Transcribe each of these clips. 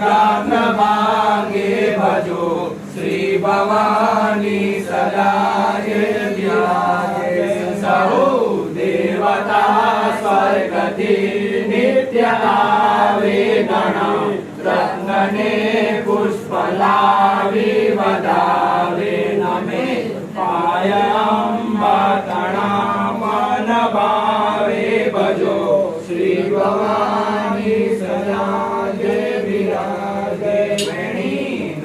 गात्रभागे भजो श्री भवानी सदा विराजे। सहु देवता स्वर्गति नित्य आवे गण रत्नने पुष्पलावी वदावे नमे पाय अम्बा तणा मन भावे भजो श्री भवानी सदा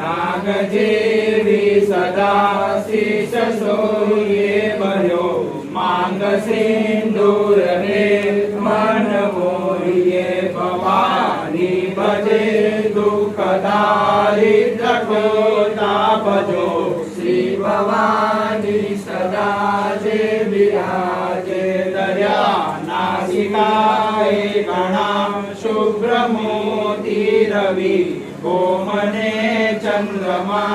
नागजेवी सदा शीश सोये भयो मांग सिंदूर रे मन मोरिये भवानी भजे दुख दारिद्र को तापजो श्री भवानी सदा जे विराजे। दया नासिकाए गणा शुभ्र मोती रवि गोमने चंद्रमा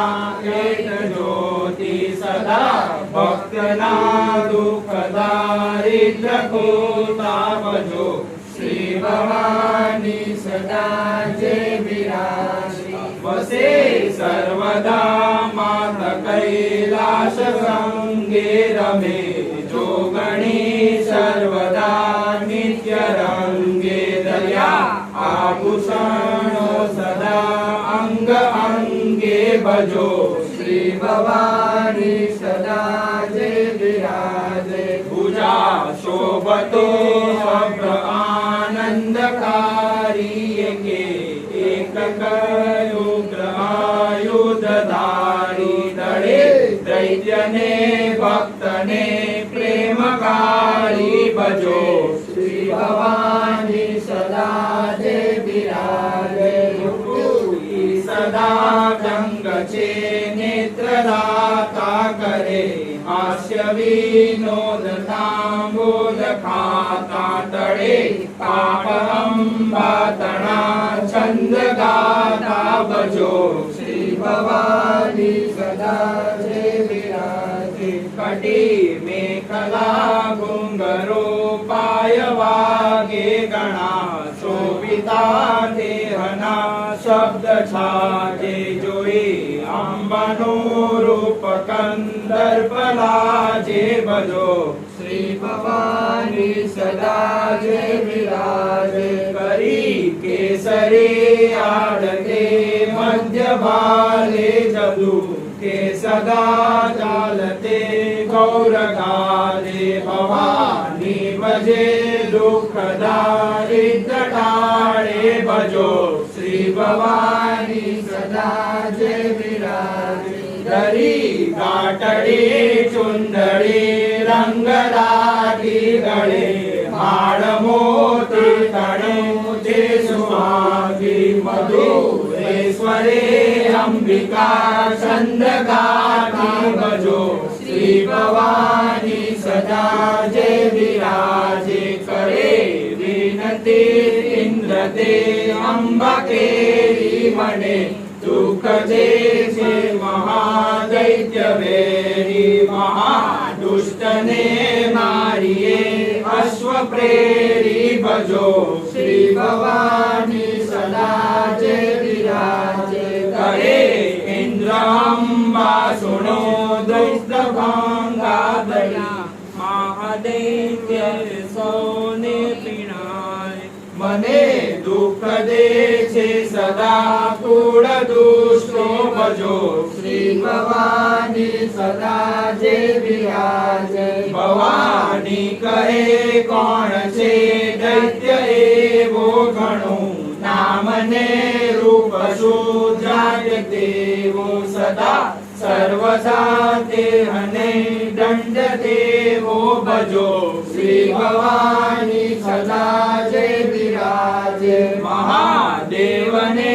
एक ज्योति सदा भक्तना दुख दारिद्र को तापजो श्री भवानी सदा जे विराजे। वसे सर्वदा मात कैलाश संगे रमे जोगणी सर्वदा नित्य रंगे। दया आभूषणो सदा अंग अंगे भजो श्री भवानी सदा जे विराजे। पूजा शोभतो शब्द आनंदकारी के एक करुग्र आयुधधारी दड़े दैत्यने भक्तने प्रेमकारी भजो श्री भवानी सदा जे विराजे। सदा गंगचे नेत्रदाता करे हास्य विनोद तांबूल खाता तळे पाप अंबा तणा छंद गाता भजो श्री भवानी सदा जे विराजे। कटी मेखला घुंगरो पाय वागे गणा शोभिता देहना शब्द छाजे जोई अंबनो रूप कंदर्प लाजे भजो श्री भवानी सदा जे विराजे। करी केसरी आडते मध्य भाले जदू के सदा चालते गौर गाले भवानी भजे दुख दारिद्र टाळे भजो श्री भवानी सदा जे विराजे। दरी गाठडे चुंदडे रंगदाटी गळे हाड मोती तणुते सुहागी मधुरेश्वरे अंबिका छंद गाती भजो श्री भवानी सदा जे विराजे। करे विनती इंद्र दे अंबा केरी मणे दुख देशे महादैत्य वेरी महादुष्टने मारिये अश्व प्रेरी भजो श्री भवानी सदा जे विराजे। करे इंद्र अंबा सुनो दैत्य भांगा दया महादैत्य सोने पिणाय मने दुख देशे सदा कूड़ दुष्टो भजो श्री भवानी सदा जे विराजे। भवानी कहे कौन छे दैत्य एवो घणो नामने रूप शूद्राय देवो सदा सर्वदा देहने दंड देवो भजो श्री भवानी सदा जे विराजे। महादेवने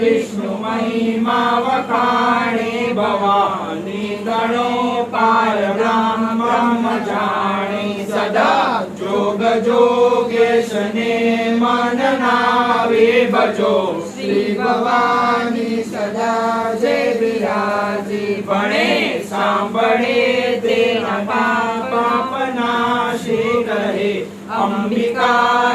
विष्णु महिमा वखाणे भवानी गणो पार ब्रह्म जाणे सदा जोग जोगेशने मन नावे भजो श्री भवानी सदा जे विराजे। बणे सांबळे तेना पाप नाशे करे अंबिका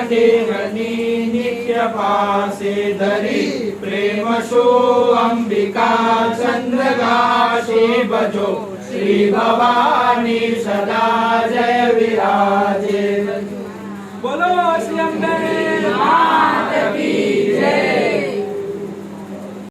देहनी नित्य पासे धरी प्रेम शो अंबिका चंद्रगाशी बजो श्री भवानी सदा जय विराजे।